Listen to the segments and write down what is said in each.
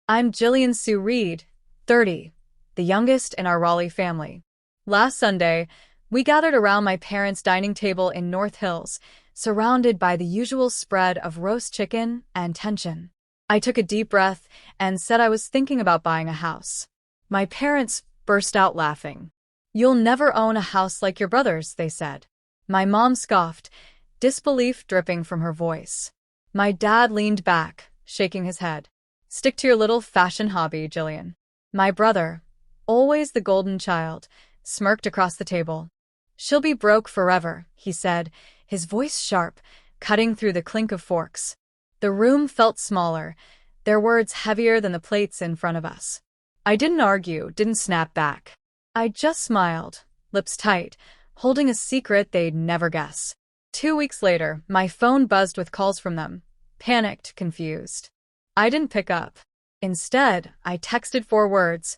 I'm Jillian Sue Reed, 30, the youngest in our Raleigh family. Last Sunday, we gathered around my parents' dining table in North Hills, surrounded by the usual spread of roast chicken and tension. I took a deep breath and said I was thinking about buying a house. My parents burst out laughing. "You'll never own a house like your brother's," they said. My mom scoffed, disbelief dripping from her voice. My dad leaned back, shaking his head. "Stick to your little fashion hobby, Jillian." My brother, always the golden child, smirked across the table. "She'll be broke forever," he said, his voice sharp, cutting through the clink of forks. The room felt smaller, their words heavier than the plates in front of us. I didn't argue, didn't snap back. I just smiled, lips tight, holding a secret they'd never guess. 2 weeks later, my phone buzzed with calls from them. Panicked, confused. I didn't pick up. Instead, I texted 4 words: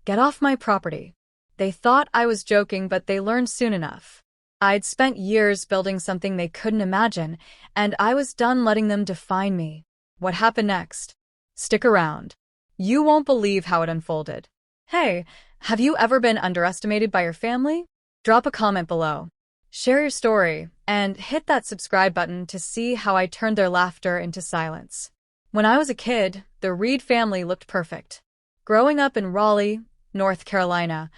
"Get off my property." They thought I was joking, but they learned soon enough. I'd spent years building something they couldn't imagine, and I was done letting them define me. What happened next? Stick around. You won't believe how it unfolded. Hey, have you ever been underestimated by your family? Drop a comment below. Share your story, and hit that subscribe button to see how I turned their laughter into silence. When I was a kid, the Reed family looked perfect. Growing up in Raleigh, North Carolina,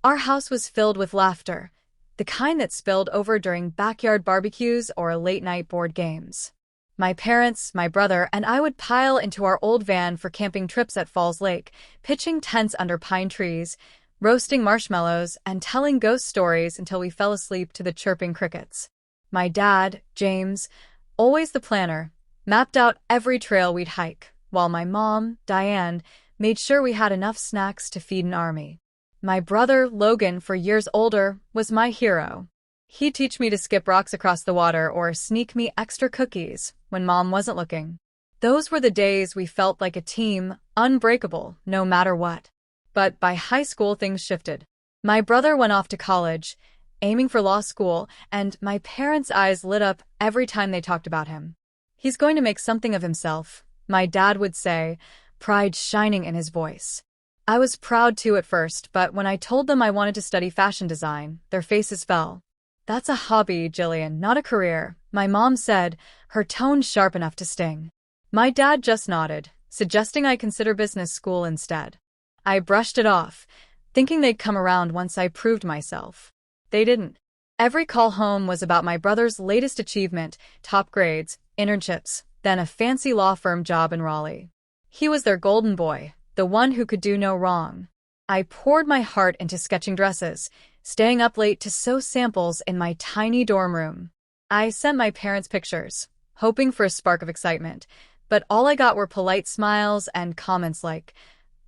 our house was filled with laughter, the kind that spilled over during backyard barbecues or late-night board games. My parents, my brother, and I would pile into our old van for camping trips at Falls Lake, pitching tents under pine trees, roasting marshmallows, and telling ghost stories until we fell asleep to the chirping crickets. My dad, James, always the planner, mapped out every trail we'd hike, while my mom, Diane, made sure we had enough snacks to feed an army. My brother, Logan, 4 years older, was my hero. He'd teach me to skip rocks across the water or sneak me extra cookies when Mom wasn't looking. Those were the days we felt like a team, unbreakable, no matter what. But by high school, things shifted. My brother went off to college, aiming for law school, and my parents' eyes lit up every time they talked about him. "He's going to make something of himself," my dad would say, pride shining in his voice. I was proud too at first, but when I told them I wanted to study fashion design, their faces fell. "That's a hobby, Jillian, not a career," my mom said, her tone sharp enough to sting. My dad just nodded, suggesting I consider business school instead. I brushed it off, thinking they'd come around once I proved myself. They didn't. Every call home was about my brother's latest achievement, top grades, internships, then a fancy law firm job in Raleigh. He was their golden boy, the one who could do no wrong. I poured my heart into sketching dresses, staying up late to sew samples in my tiny dorm room. I sent my parents pictures, hoping for a spark of excitement, but all I got were polite smiles and comments like,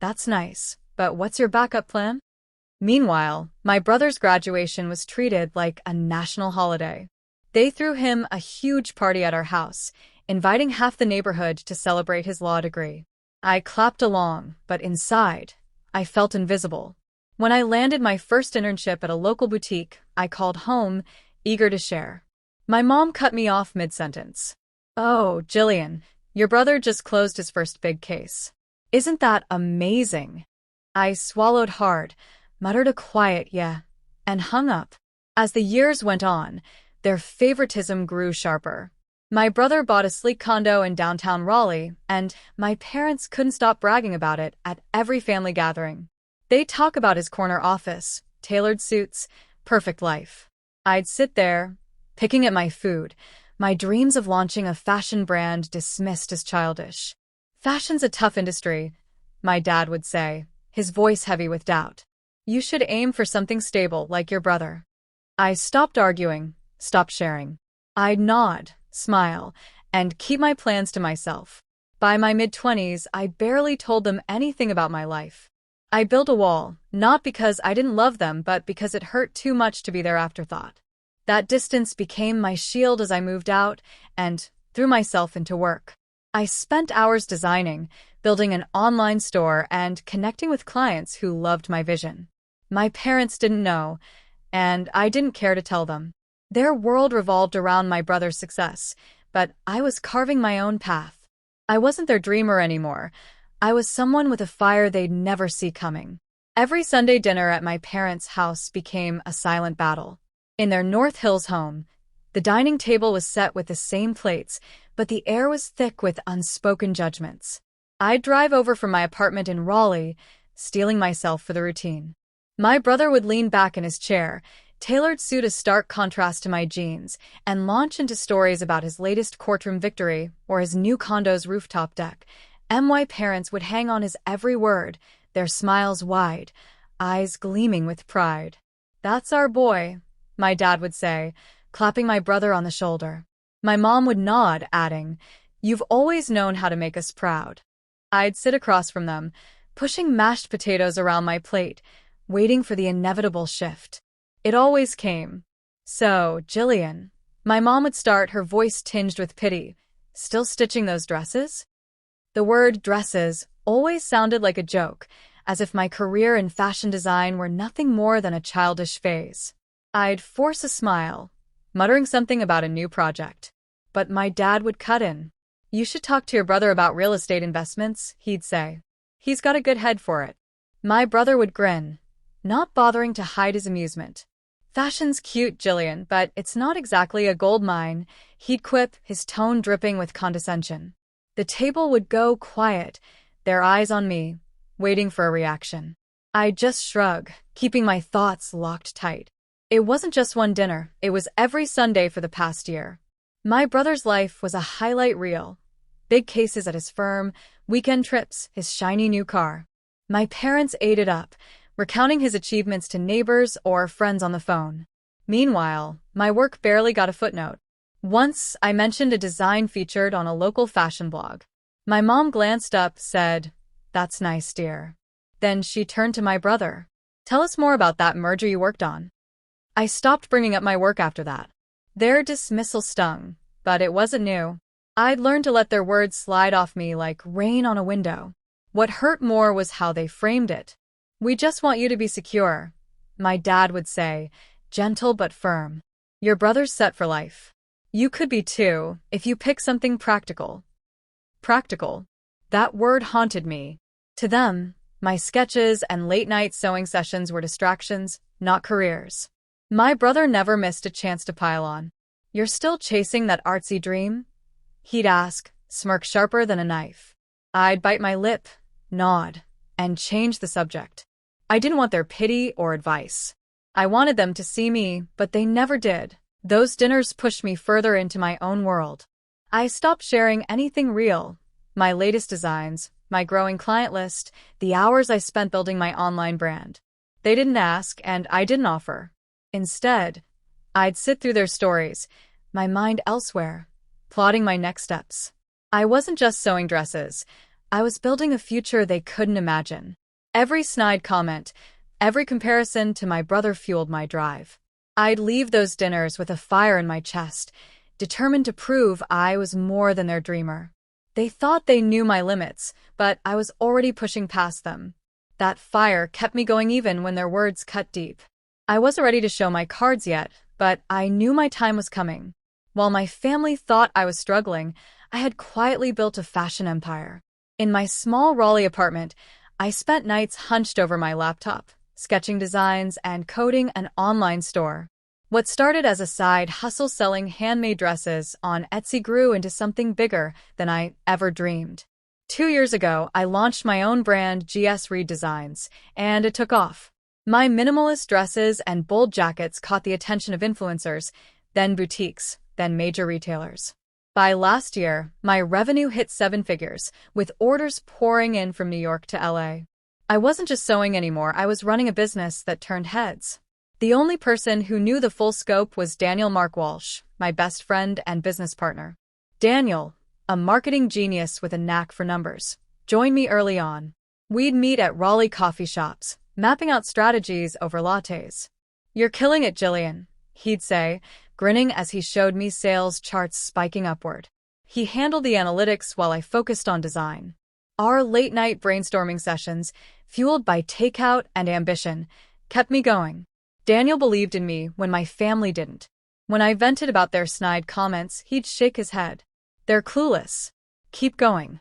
"That's nice, but what's your backup plan?" Meanwhile, my brother's graduation was treated like a national holiday. They threw him a huge party at our house, inviting half the neighborhood to celebrate his law degree. I clapped along, but inside, I felt invisible. When I landed my first internship at a local boutique, I called home, eager to share. My mom cut me off mid-sentence. "Oh, Jillian, your brother just closed his first big case. Isn't that amazing?" I swallowed hard, muttered a quiet "yeah," and hung up. As the years went on, their favoritism grew sharper. My brother bought a sleek condo in downtown Raleigh, and my parents couldn't stop bragging about it at every family gathering. They'd talk about his corner office, tailored suits, perfect life. I'd sit there, picking at my food, my dreams of launching a fashion brand dismissed as childish. "Fashion's a tough industry," my dad would say, his voice heavy with doubt. "You should aim for something stable like your brother." I stopped arguing, stopped sharing. I'd nod, smile, and keep my plans to myself. By my mid-20s, I barely told them anything about my life. I built a wall, not because I didn't love them, but because it hurt too much to be their afterthought. That distance became my shield as I moved out and threw myself into work. I spent hours designing, building an online store, and connecting with clients who loved my vision. My parents didn't know, and I didn't care to tell them. Their world revolved around my brother's success, but I was carving my own path. I wasn't their dreamer anymore. I was someone with a fire they'd never see coming. Every Sunday dinner at my parents' house became a silent battle. In their North Hills home, the dining table was set with the same plates, but the air was thick with unspoken judgments. I'd drive over from my apartment in Raleigh, steeling myself for the routine. My brother would lean back in his chair, tailored suit a stark contrast to my jeans, and launch into stories about his latest courtroom victory or his new condo's rooftop deck. My parents would hang on his every word, their smiles wide, eyes gleaming with pride. "That's our boy," my dad would say, clapping my brother on the shoulder. My mom would nod, adding, "You've always known how to make us proud." I'd sit across from them, pushing mashed potatoes around my plate, waiting for the inevitable shift. It always came. "So, Jillian," my mom would start, her voice tinged with pity, "still stitching those dresses?" The word dresses always sounded like a joke, as if my career in fashion design were nothing more than a childish phase. I'd force a smile, muttering something about a new project. But my dad would cut in. "You should talk to your brother about real estate investments," he'd say. "He's got a good head for it." My brother would grin, not bothering to hide his amusement. "Fashion's cute, Jillian, but it's not exactly a gold mine," he'd quip, his tone dripping with condescension. The table would go quiet, their eyes on me, waiting for a reaction. I'd just shrug, keeping my thoughts locked tight. It wasn't just one dinner, it was every Sunday for the past year. My brother's life was a highlight reel. Big cases at his firm, weekend trips, his shiny new car. My parents ate it up, recounting his achievements to neighbors or friends on the phone. Meanwhile, my work barely got a footnote. Once, I mentioned a design featured on a local fashion blog. My mom glanced up, said, "That's nice, dear." Then she turned to my brother. "Tell us more about that merger you worked on." I stopped bringing up my work after that. Their dismissal stung, but it wasn't new. I'd learned to let their words slide off me like rain on a window. What hurt more was how they framed it. "We just want you to be secure," my dad would say, gentle but firm. "Your brother's set for life. You could be too, if you pick something practical." Practical. That word haunted me. To them, my sketches and late-night sewing sessions were distractions, not careers. My brother never missed a chance to pile on. "You're still chasing that artsy dream?" he'd ask, smirk sharper than a knife. I'd bite my lip, nod, and change the subject. I didn't want their pity or advice. I wanted them to see me, but they never did. Those dinners pushed me further into my own world. I stopped sharing anything real. My latest designs, my growing client list, the hours I spent building my online brand. They didn't ask, and I didn't offer. Instead, I'd sit through their stories, my mind elsewhere, plotting my next steps. I wasn't just sewing dresses. I was building a future they couldn't imagine. Every snide comment, every comparison to my brother fueled my drive. I'd leave those dinners with a fire in my chest, determined to prove I was more than their dreamer. They thought they knew my limits, but I was already pushing past them. That fire kept me going even when their words cut deep. I wasn't ready to show my cards yet, but I knew my time was coming. While my family thought I was struggling, I had quietly built a fashion empire. In my small Raleigh apartment, I spent nights hunched over my laptop, sketching designs and coding an online store. What started as a side hustle selling handmade dresses on Etsy grew into something bigger than I ever dreamed. 2 years ago, I launched my own brand, GS Reed Designs, and it took off. My minimalist dresses and bold jackets caught the attention of influencers, then boutiques, then major retailers. By last year, my revenue hit 7 figures, with orders pouring in from New York to LA. I wasn't just sewing anymore, I was running a business that turned heads. The only person who knew the full scope was Daniel Mark Walsh, my best friend and business partner. Daniel, a marketing genius with a knack for numbers, joined me early on. We'd meet at Raleigh coffee shops, mapping out strategies over lattes. "You're killing it, Jillian," he'd say, grinning as he showed me sales charts spiking upward. He handled the analytics while I focused on design. Our late-night brainstorming sessions, fueled by takeout and ambition, kept me going. Daniel believed in me when my family didn't. When I vented about their snide comments, he'd shake his head. "They're clueless. Keep going."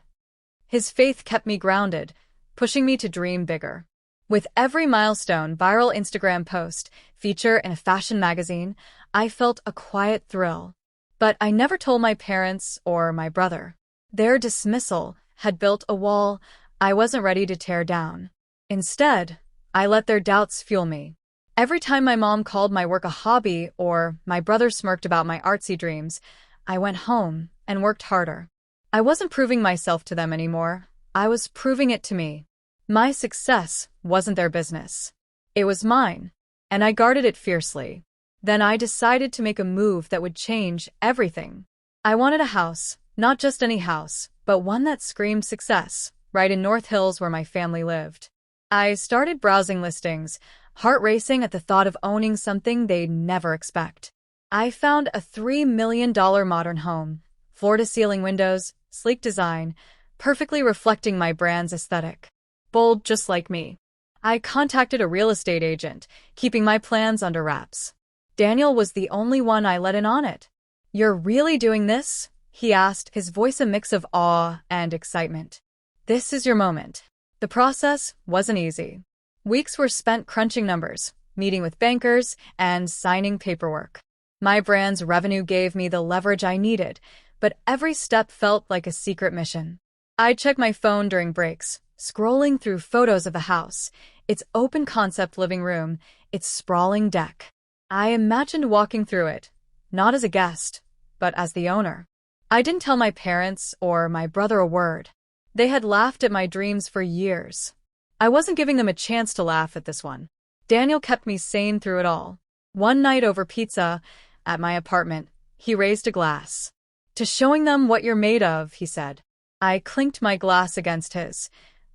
His faith kept me grounded, pushing me to dream bigger. With every milestone, viral Instagram post, feature in a fashion magazine, I felt a quiet thrill. But I never told my parents or my brother. Their dismissal had built a wall I wasn't ready to tear down. Instead, I let their doubts fuel me. Every time my mom called my work a hobby or my brother smirked about my artsy dreams, I went home and worked harder. I wasn't proving myself to them anymore. I was proving it to me. My success wasn't their business. It was mine, and I guarded it fiercely. Then I decided to make a move that would change everything. I wanted a house, not just any house, but one that screamed success, right in North Hills where my family lived. I started browsing listings, heart racing at the thought of owning something they'd never expect. I found a $3 million modern home, floor-to-ceiling windows, sleek design, perfectly reflecting my brand's aesthetic. Bold just like me. I contacted a real estate agent, keeping my plans under wraps. Daniel was the only one I let in on it. "You're really doing this?" he asked, his voice a mix of awe and excitement. "This is your moment." The process wasn't easy. Weeks were spent crunching numbers, meeting with bankers, and signing paperwork. My brand's revenue gave me the leverage I needed, but every step felt like a secret mission. I'd check my phone during breaks, scrolling through photos of the house, its open-concept living room, its sprawling deck. I imagined walking through it, not as a guest, but as the owner. I didn't tell my parents or my brother a word. They had laughed at my dreams for years. I wasn't giving them a chance to laugh at this one. Daniel kept me sane through it all. One night over pizza, at my apartment, he raised a glass. "To showing them what you're made of," he said. I clinked my glass against his,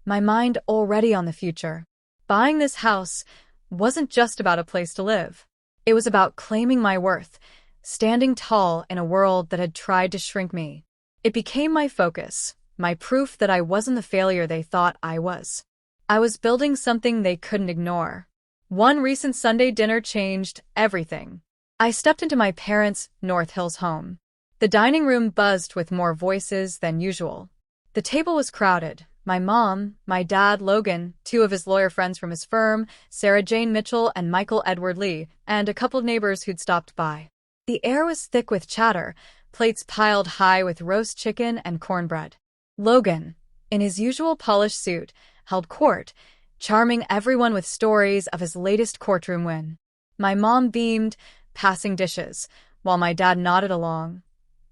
my mind already on the future. Buying this house wasn't just about a place to live. It was about claiming my worth, standing tall in a world that had tried to shrink me. It became my focus, my proof that I wasn't the failure they thought I was. I was building something they couldn't ignore. One recent Sunday dinner changed everything. I stepped into my parents' North Hills home. The dining room buzzed with more voices than usual. The table was crowded. My mom, my dad, Logan, two of his lawyer friends from his firm, Sarah Jane Mitchell and Michael Edward Lee, and a couple neighbors who'd stopped by. The air was thick with chatter, plates piled high with roast chicken and cornbread. Logan, in his usual polished suit, held court, charming everyone with stories of his latest courtroom win. My mom beamed, passing dishes, while my dad nodded along,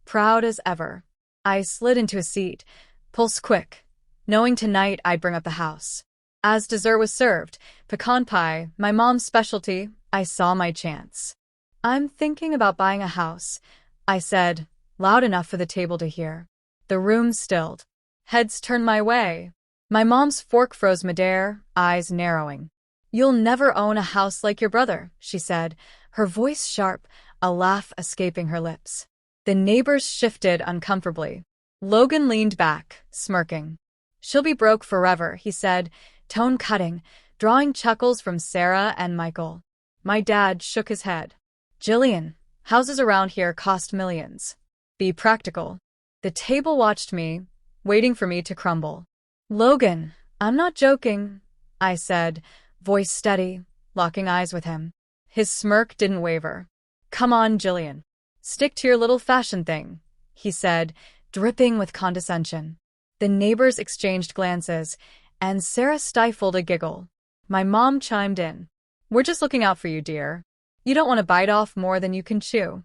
proud as ever. I slid into a seat, pulse quick, knowing tonight I'd bring up the house. As dessert was served, pecan pie, my mom's specialty, I saw my chance. "I'm thinking about buying a house," I said, loud enough for the table to hear. The room stilled. Heads turned my way. My mom's fork froze midair, eyes narrowing. "You'll never own a house like your brother," she said, her voice sharp, a laugh escaping her lips. The neighbors shifted uncomfortably. Logan leaned back, smirking. "She'll be broke forever," he said, tone cutting, drawing chuckles from Sarah and Michael. My dad shook his head. "Jillian, houses around here cost millions. Be practical." The table watched me, waiting for me to crumble. "Logan, I'm not joking," I said, voice steady, locking eyes with him. His smirk didn't waver. "Come on, Jillian. Stick to your little fashion thing," he said, dripping with condescension. The neighbors exchanged glances, and Sarah stifled a giggle. My mom chimed in. "We're just looking out for you, dear. You don't want to bite off more than you can chew."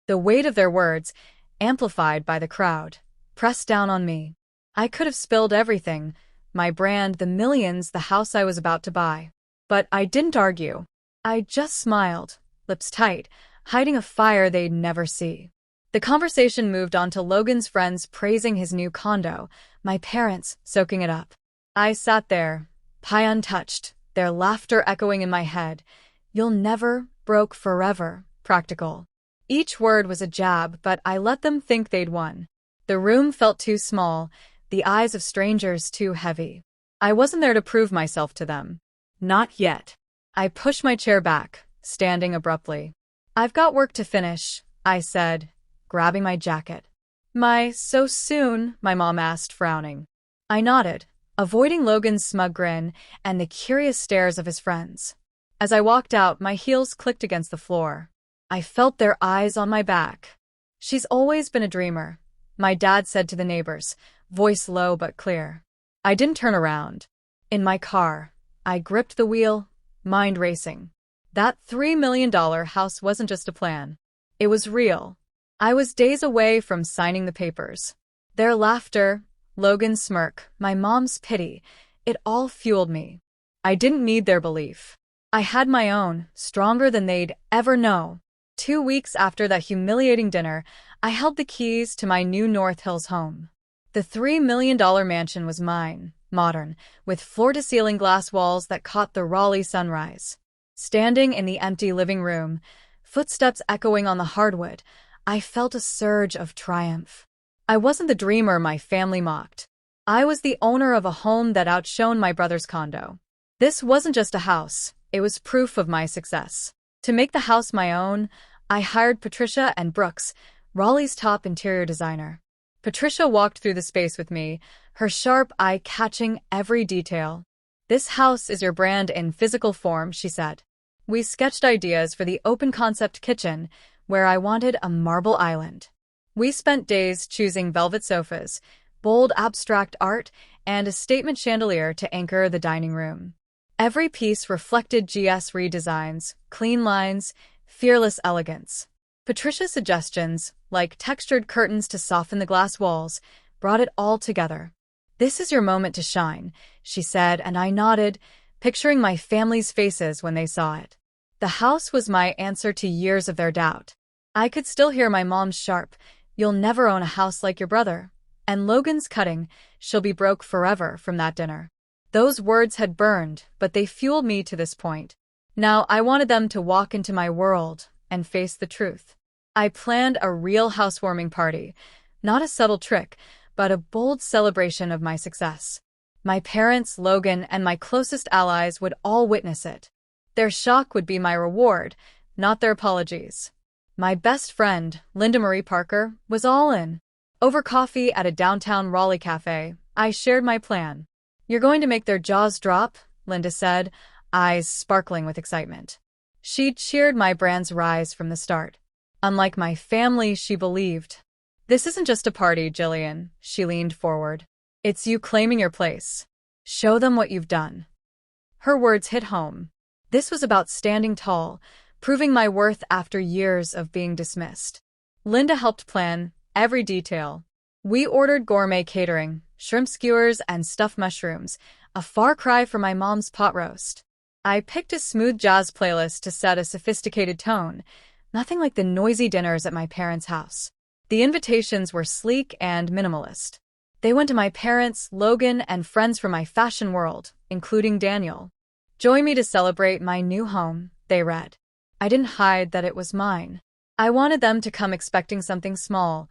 The weight of their words, amplified by the crowd, pressed down on me. I could have spilled everything, my brand, the millions, the house I was about to buy. But I didn't argue. I just smiled, lips tight, hiding a fire they'd never see. The conversation moved on to Logan's friends praising his new condo, my parents soaking it up. I sat there, pie untouched, their laughter echoing in my head. "You'll never, broke forever, practical." Each word was a jab, but I let them think they'd won. The room felt too small, the eyes of strangers too heavy. I wasn't there to prove myself to them. Not yet. I pushed my chair back, standing abruptly. "I've got work to finish," I said, grabbing my jacket. So soon?" my mom asked, frowning. I nodded, avoiding Logan's smug grin and the curious stares of his friends. As I walked out, my heels clicked against the floor. I felt their eyes on my back. "She's always been a dreamer," my dad said to the neighbors, voice low but clear. I didn't turn around. In my car, I gripped the wheel, mind racing. That $3 million house wasn't just a plan. It was real. I was days away from signing the papers. Their laughter, Logan's smirk, my mom's pity, it all fueled me. I didn't need their belief. I had my own, stronger than they'd ever know. 2 weeks after that humiliating dinner, I held the keys to my new North Hills home. The $3 million mansion was mine, modern, with floor-to-ceiling glass walls that caught the Raleigh sunrise. Standing in the empty living room, footsteps echoing on the hardwood, I felt a surge of triumph. I wasn't the dreamer my family mocked. I was the owner of a home that outshone my brother's condo. This wasn't just a house, it was proof of my success. To make the house my own, I hired Patricia and Brooks, Raleigh's top interior designer. Patricia walked through the space with me, her sharp eye catching every detail. "This house is your brand in physical form," she said. We sketched ideas for the open-concept kitchen, where I wanted a marble island. We spent days choosing velvet sofas, bold abstract art, and a statement chandelier to anchor the dining room. Every piece reflected GS redesigns, clean lines, fearless elegance. Patricia's suggestions, like textured curtains to soften the glass walls, brought it all together. "This is your moment to shine," she said, and I nodded, picturing my family's faces when they saw it. The house was my answer to years of their doubt. I could still hear my mom's sharp, "You'll never own a house like your brother," and Logan's cutting, "She'll be broke forever," from that dinner. Those words had burned, but they fueled me to this point. Now I wanted them to walk into my world and face the truth. I planned a real housewarming party, not a subtle trick, but a bold celebration of my success. My parents, Logan, and my closest allies would all witness it. Their shock would be my reward, not their apologies. My best friend, Linda Marie Parker, was all in. Over coffee at a downtown Raleigh cafe, I shared my plan. "You're going to make their jaws drop," Linda said, eyes sparkling with excitement. She'd cheered my brand's rise from the start. Unlike my family, she believed. "This isn't just a party, Jillian," she leaned forward. "It's you claiming your place. Show them what you've done." Her words hit home. This was about standing tall, proving my worth after years of being dismissed. Linda helped plan every detail. We ordered gourmet catering, shrimp skewers and stuffed mushrooms, a far cry from my mom's pot roast. I picked a smooth jazz playlist to set a sophisticated tone, nothing like the noisy dinners at my parents' house. The invitations were sleek and minimalist. They went to my parents, Logan, and friends from my fashion world, including Daniel. "Join me to celebrate my new home," they read. I didn't hide that it was mine. I wanted them to come expecting something small,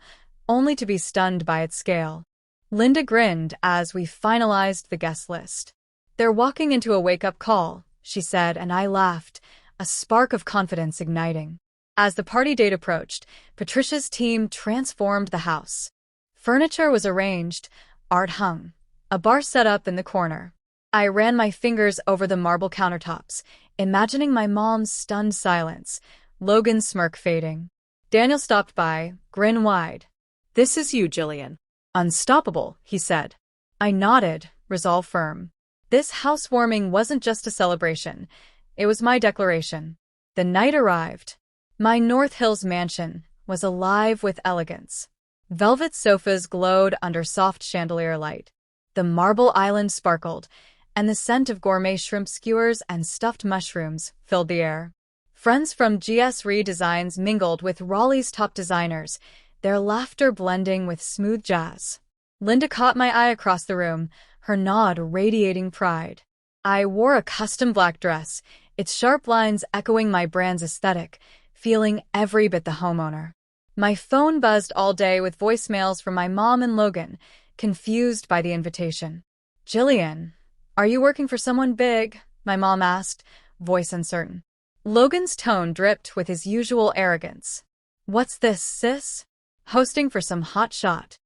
only to be stunned by its scale. Linda grinned as we finalized the guest list. "They're walking into a wake-up call," she said, and I laughed, a spark of confidence igniting. As the party date approached, Patricia's team transformed the house. Furniture was arranged, art hung, a bar set up in the corner. I ran my fingers over the marble countertops, imagining my mom's stunned silence, Logan's smirk fading. Daniel stopped by, grin wide. "This is you, Jillian. Unstoppable," he said. I nodded, resolve firm. This housewarming wasn't just a celebration. It was my declaration. The night arrived. My North Hills mansion was alive with elegance. Velvet sofas glowed under soft chandelier light. The marble island sparkled, and the scent of gourmet shrimp skewers and stuffed mushrooms filled the air. Friends from GS Redesigns mingled with Raleigh's top designers, their laughter blending with smooth jazz. Linda caught my eye across the room, her nod radiating pride. I wore a custom black dress, its sharp lines echoing my brand's aesthetic, feeling every bit the homeowner. My phone buzzed all day with voicemails from my mom and Logan, confused by the invitation. "Jillian, are you working for someone big?" my mom asked, voice uncertain. Logan's tone dripped with his usual arrogance. "What's this, sis? Hosting for some hot shot?"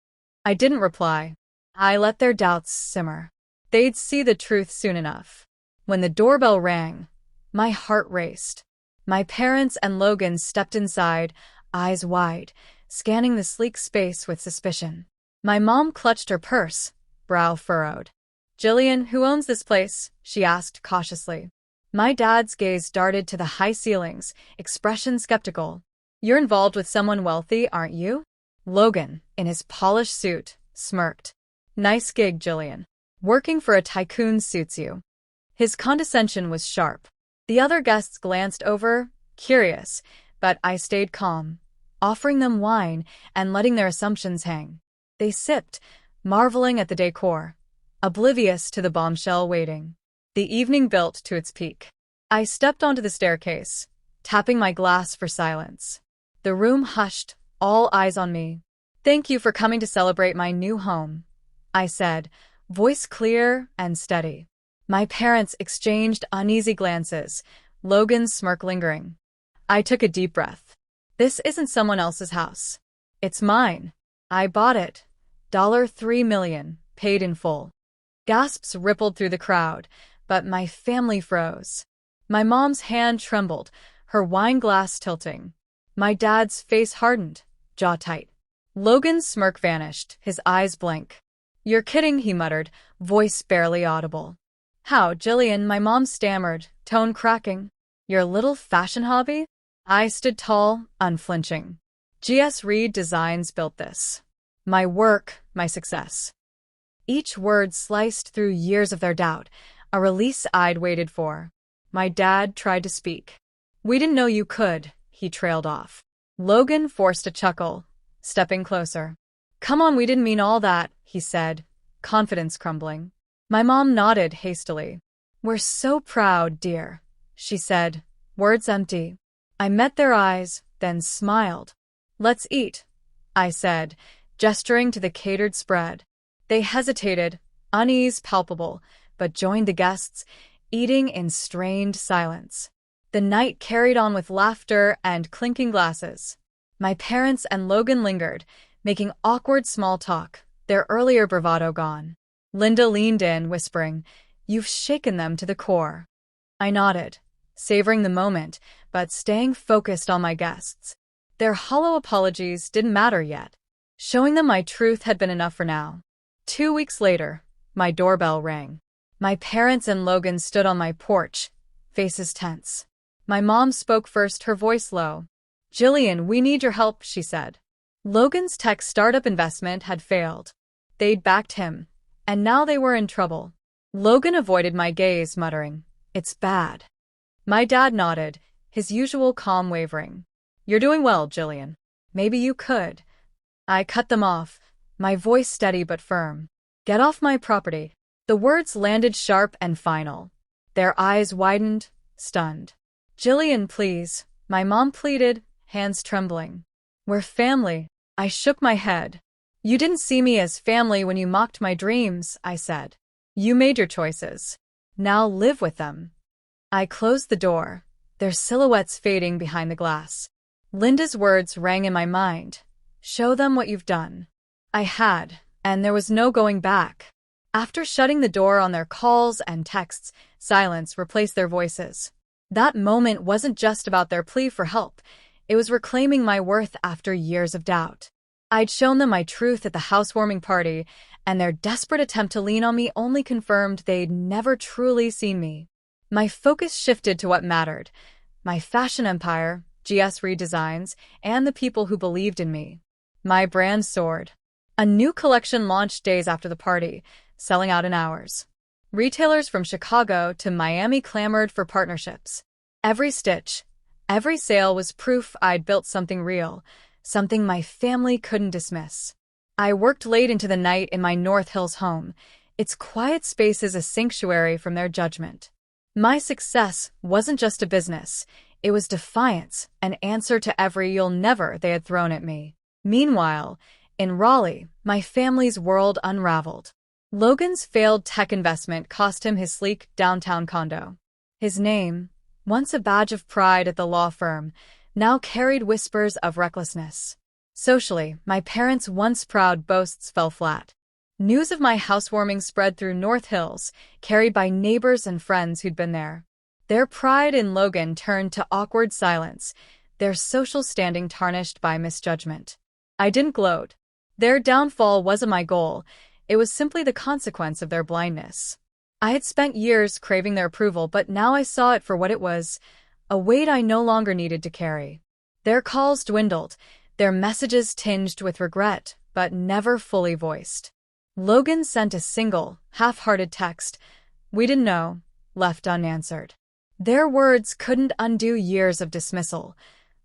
I didn't reply. I let their doubts simmer. They'd see the truth soon enough. When the doorbell rang, my heart raced. My parents and Logan stepped inside, eyes wide, scanning the sleek space with suspicion. My mom clutched her purse, brow furrowed. "Jillian, who owns this place?" she asked cautiously. My dad's gaze darted to the high ceilings, expression skeptical. "You're involved with someone wealthy, aren't you?" Logan, in his polished suit, smirked. "Nice gig, Jillian. Working for a tycoon suits you." His condescension was sharp. The other guests glanced over, curious, but I stayed calm, offering them wine and letting their assumptions hang. They sipped, marveling at the decor, oblivious to the bombshell waiting. The evening built to its peak. I stepped onto the staircase, tapping my glass for silence. The room hushed, all eyes on me. "Thank you for coming to celebrate my new home," I said, voice clear and steady. My parents exchanged uneasy glances, Logan's smirk lingering. I took a deep breath. "This isn't someone else's house. It's mine. I bought it. $3 million, paid in full." Gasps rippled through the crowd, but my family froze. My mom's hand trembled, her wine glass tilting. My dad's face hardened, jaw tight. Logan's smirk vanished, his eyes blank. "You're kidding," he muttered, voice barely audible. "How, Jillian?" my mom stammered, tone cracking. "Your little fashion hobby?" I stood tall, unflinching. GS Reed Designs built this. My work, my success. Each word sliced through years of their doubt, a release I'd waited for. My dad tried to speak. "We didn't know you could," he trailed off. Logan forced a chuckle, stepping closer. "Come on, we didn't mean all that," he said, confidence crumbling. My mom nodded hastily. "We're so proud, dear," she said, words empty. I met their eyes, then smiled. "Let's eat," I said, gesturing to the catered spread. They hesitated, unease palpable, but joined the guests, eating in strained silence. The night carried on with laughter and clinking glasses. My parents and Logan lingered, making awkward small talk, their earlier bravado gone. Linda leaned in, whispering, "You've shaken them to the core." I nodded, savoring the moment, but staying focused on my guests. Their hollow apologies didn't matter yet. Showing them my truth had been enough for now. 2 weeks later, my doorbell rang. My parents and Logan stood on my porch, faces tense. My mom spoke first, her voice low. "Jillian, we need your help," she said. Logan's tech startup investment had failed. They'd backed him, and now they were in trouble. Logan avoided my gaze, muttering, "It's bad." My dad nodded, his usual calm wavering. "You're doing well, Jillian. Maybe you could." I cut them off, my voice steady but firm. "Get off my property." The words landed sharp and final. Their eyes widened, stunned. "Jillian, please," my mom pleaded, hands trembling. "We're family." I shook my head. "You didn't see me as family when you mocked my dreams," I said. "You made your choices. Now live with them." I closed the door, their silhouettes fading behind the glass. Linda's words rang in my mind. "Show them what you've done." I had, and there was no going back. After shutting the door on their calls and texts, silence replaced their voices. That moment wasn't just about their plea for help. It was reclaiming my worth after years of doubt. I'd shown them my truth at the housewarming party, and their desperate attempt to lean on me only confirmed they'd never truly seen me. My focus shifted to what mattered: my fashion empire, GS Reed Designs, and the people who believed in me. My brand soared. A new collection launched days after the party, selling out in hours. Retailers from Chicago to Miami clamored for partnerships. Every stitch, every sale was proof I'd built something real, something my family couldn't dismiss. I worked late into the night in my North Hills home, its quiet spaces a sanctuary from their judgment. My success wasn't just a business, it was defiance, an answer to every "you'll never" they had thrown at me. Meanwhile, in Raleigh, my family's world unraveled. Logan's failed tech investment cost him his sleek downtown condo. His name, once a badge of pride at the law firm, now carried whispers of recklessness. Socially, my parents' once proud boasts fell flat. News of my housewarming spread through North Hills, carried by neighbors and friends who'd been there. Their pride in Logan turned to awkward silence, their social standing tarnished by misjudgment. I didn't gloat. Their downfall wasn't my goal, it was simply the consequence of their blindness. I had spent years craving their approval, but now I saw it for what it was, a weight I no longer needed to carry. Their calls dwindled, their messages tinged with regret, but never fully voiced. Logan sent a single, half-hearted text, "We didn't know," left unanswered. Their words couldn't undo years of dismissal.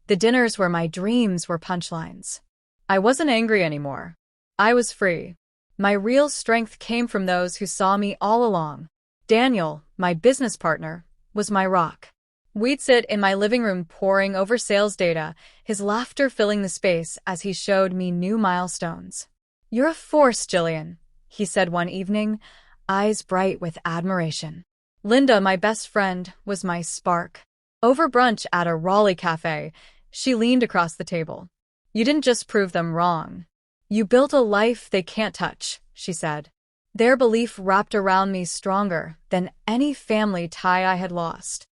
The dinners where my dreams were punchlines. I wasn't angry anymore. I was free. My real strength came from those who saw me all along. Daniel, my business partner, was my rock. We'd sit in my living room poring over sales data, his laughter filling the space as he showed me new milestones. "You're a force, Jillian," he said one evening, eyes bright with admiration. Linda, my best friend, was my spark. Over brunch at a Raleigh cafe, she leaned across the table. "You didn't just prove them wrong. You built a life they can't touch," she said. Their belief wrapped around me stronger than any family tie I had lost.